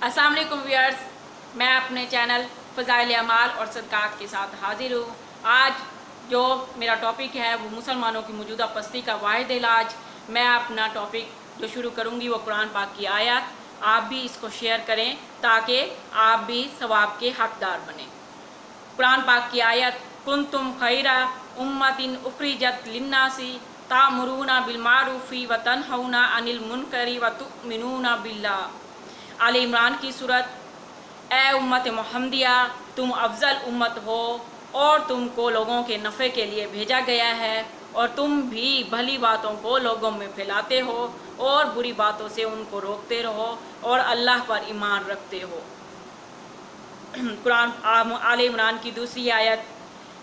अस्सलाम वालेकुम व्यूअर्स, मैं अपने चैनल फ़ज़ाइल अमाल और सदक़ात के साथ हाज़िर हूँ। आज जो मेरा टॉपिक है वो मुसलमानों की मौजूदा पस्ती का वाहिद इलाज। मैं अपना टॉपिक जो शुरू करूँगी वो कुरान पाक की आयत। आप भी इसको शेयर करें ताकि आप भी सवाब के हकदार बनें। कुरान पाक की आयत, कुंतुम खैरा उम्मतिन उखरिजत लिन्नासी तामुरूना बिल मारूफी व तनहौना अनिल मुनकरी व तुमिनूना बिल्लाह। आले इमरान की सूरत। ए उम्मत मोहम्मदिया, तुम अफजल उम्मत हो और तुमको लोगों के नफ़े के लिए भेजा गया है और तुम भी भली बातों को लोगों में फैलाते हो और बुरी बातों से उनको रोकते रहो और अल्लाह पर ईमान रखते हो। कुरान आले इमरान की दूसरी आयत,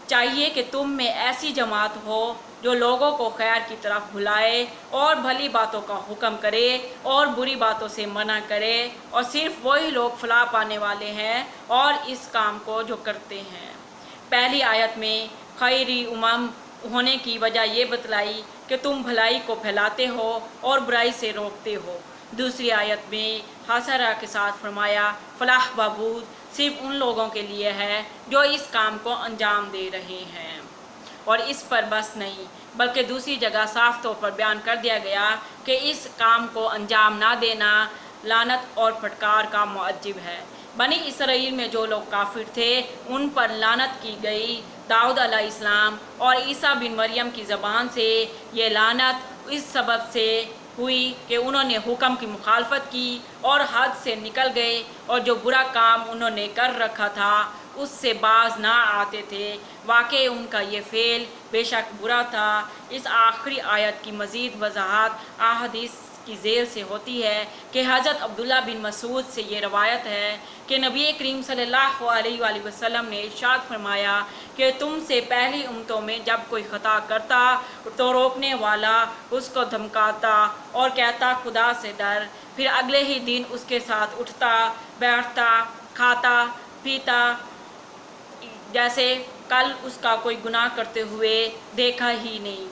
चाहिए कि तुम में ऐसी जमात हो जो लोगों को खैर की तरफ बुलाए और भली बातों का हुक्म करे और बुरी बातों से मना करे, और सिर्फ वही लोग फलाह पाने वाले हैं और इस काम को जो करते हैं। पहली आयत में खैरी उमम होने की वजह ये बतलाई कि तुम भलाई को फैलाते हो और बुराई से रोकते हो। दूसरी आयत में हासरा के साथ फरमाया, फलाह बहबूद सिर्फ उन लोगों के लिए है जो इस काम को अंजाम दे रहे हैं। और इस पर बस नहीं, बल्कि दूसरी जगह साफ तौर पर बयान कर दिया गया कि इस काम को अंजाम ना देना लानत और फटकार का मुअज्जिब है। बनी इसराइल में जो लोग काफिर थे उन पर लानत की गई। दाऊद अलैहिस्सलाम और ईसा बिन मरियम की ज़बान से ये लानत इस सबब से हुई कि उन्होंने हुक्म की मुखालफत की और हद से निकल गए और जो बुरा काम उन्होंने कर रखा था उससे बाज ना आते थे। वाकई उनका ये फ़ेल बेशक बुरा था। इस आखिरी आयत की मज़ीद वजाहत अहादीस की ज़ेल से होती है कि हज़रत अब्दुल्ला बिन मसूद से ये रवायत है कि नबी करीम सल्लल्लाहु अलैहि वसल्लम ने इरशाद फरमाया कि तुमसे पहली उम्मतों में जब कोई ख़ता करता तो रोकने वाला उसको धमकाता और कहता खुदा से डर, फिर अगले ही दिन उसके साथ उठता बैठता खाता पीता जैसे कल उसका कोई गुनाह करते हुए देखा ही नहीं।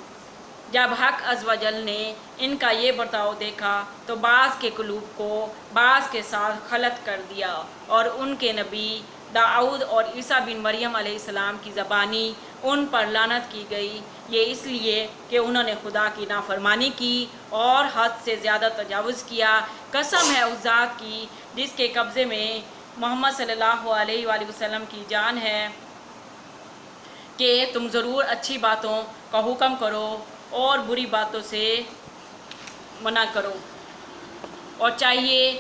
जब हक अज़वजल ने इनका ये बर्ताव देखा तो बाज़ के क़ुलूब को बाज़ के साथ खलत कर दिया और उनके नबी दाऊद और ईसा बिन मरियम अलैहिस्सलाम की ज़बानी उन पर लानत की गई। ये इसलिए कि उन्होंने खुदा की नाफरमानी की और हद से ज़्यादा तजावुज़ किया। कसम है उस ज़ात की जिसके कब्ज़े में मोहम्मद सल्लल्लाहु अलैहि वसल्लम की जान है कि तुम ज़रूर अच्छी बातों का हुक्म करो और बुरी बातों से मना करो, और चाहिए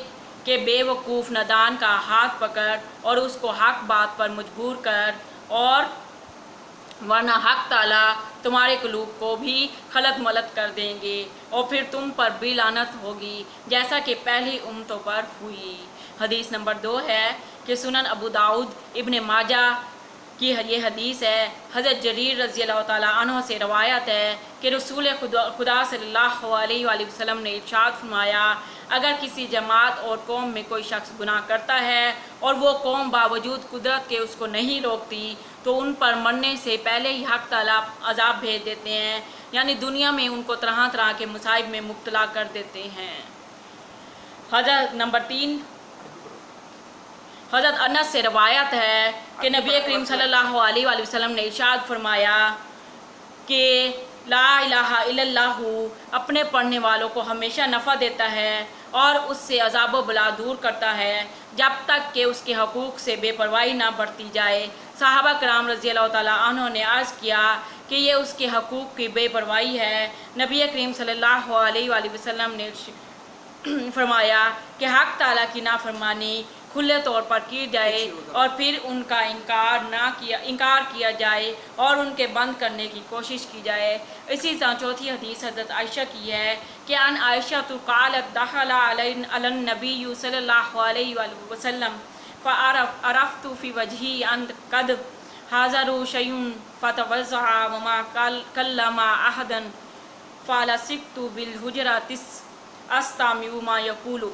कि बेवकूफ़ नादान का हाथ पकड़ और उसको हक बात पर मजबूर कर, और वरना हक ताला तुम्हारे क़ुलूब को भी खलत मलत कर देंगे और फिर तुम पर भी लानत होगी जैसा कि पहली उम्मतों पर हुई। हदीस नंबर 2 है कि सुनन अबू दाऊद इब्न माजा की ये हदीस है। हज़रत जरीर रज़ी अल्लाह ताला अन्हु से रवायत है कि रसूल खुदा सल्लल्लाहु अलैहि वसल्लम ने इरशाद फरमाया, अगर किसी जमात और कौम में कोई शख्स गुनाह करता है और वो कौम बावजूद कुदरत के उसको नहीं रोकती तो उन पर मरने से पहले ही हक ताला अज़ाब भेज देते हैं, यानी दुनिया में उनको तरह तरह के मुसाइब में मुब्तला कर देते हैं। हज़रत नंबर 3 हज़रत अनस से रवायत है कि नबी करीम सल्लल्लाहु अलैहि वसल्लम ने इरशाद फरमाया कि ला इलाहा इल्लल्लाहु अपने पढ़ने वालों को हमेशा नफ़ा देता है और उससे अज़ाब व बला दूर करता है जब तक कि उसके हकूक़ से बेपरवाही ना बरती जाए। सहाबा कराम रज़ी अल्लाह ताला अन्हुम ने अर्ज़ किया कि ये उसके हकूक़ की बेपरवाही है। नबी करीम सल्लल्लाहु अलैहि वसल्लम ने फरमाया कि हक ताला की नाफरमानी खुले तौर पर की जाए और फिर उनका इनकार किया जाए और उनके बंद करने की कोशिश की जाए। इसी तरह चौथी हदीस हज़रत आयशा की है कि अन आयशा तो क़ालत दख़ला अलन नबी सल्लल्लाहु अलैहि वसल्लम फ़अरफ़्तु फ़ी वजही अन क़द हाज़रु शयउन फ़तवज़्ज़अ वमा कल्लमा अहदन फ़लसिक़्तु बिल हुजरातिस अस्तामिउ मा यक़ूलु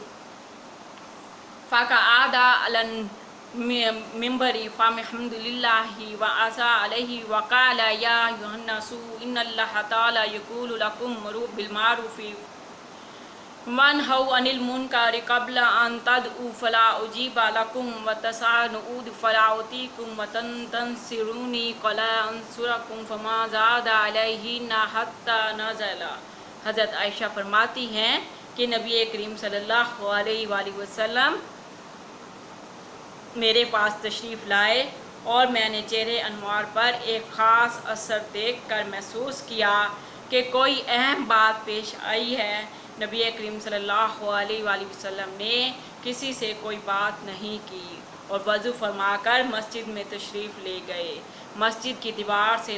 फ़ाका आदा अलन मिंबरी फ़ाहम्दुलिल्लाहि व आसा अलैहि व क़ाला या अय्युहन्नासु इन्नल्लाह ताला यक़ूलु लकुम बिल मारूफ़ि वनहौ अनिल मुनकर क़ब्ल अन तदउ फला उजीब लकुम व तसानुद फला उतीकुम व तंसिरूनी क़ला अंसुरकुम फमा ज़ादा अलैहिन्ना हत्ता नज़ला। हज़रत आयशा फरमाती हैं कि नबी करीम सल्लल्लाहु अलैहि वसल्लम मेरे पास तशरीफ़ लाए और मैंने चेहरे अनवार पर एक ख़ास असर देख कर महसूस किया कि कोई अहम बात पेश आई है। नबी करीम सल्लल्लाहु अलैहि वसल्लम ने किसी से कोई बात नहीं की और वज़ू फरमाकर मस्जिद में तशरीफ़ ले गए। मस्जिद की दीवार से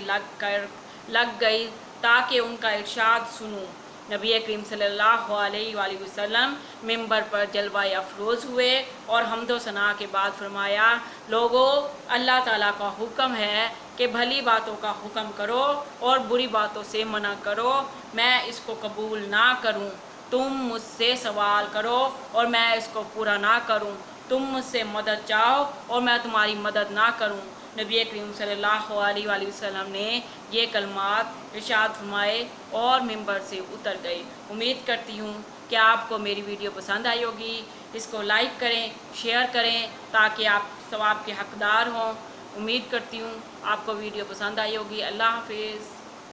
लग गई ताकि उनका इरशाद सुनूं। नबी करीम सल्लल्लाहु अलैहि वसल्लम मिंबर पर जलवाए अफरोज़ हुए और हम्दो सना के बाद फरमाया, लोगों, अल्लाह ताला का हुक्म है कि भली बातों का हुक्म करो और बुरी बातों से मना करो। मैं इसको कबूल ना करूं। तुम मुझसे सवाल करो और मैं इसको पूरा ना करूं। तुम मुझसे मदद चाहो और मैं तुम्हारी मदद ना करूं। नबी करीम सल्लल्लाहु अलैहि वसल्लम ने ये कलमात इरशाद फरमाए और मिंबर से उतर गए। उम्मीद करती हूँ कि आपको मेरी वीडियो पसंद आई होगी। इसको लाइक करें, शेयर करें ताकि आप सवाब के हकदार हों। उम्मीद करती हूँ आपको वीडियो पसंद आई होगी। अल्लाह हाफिज़।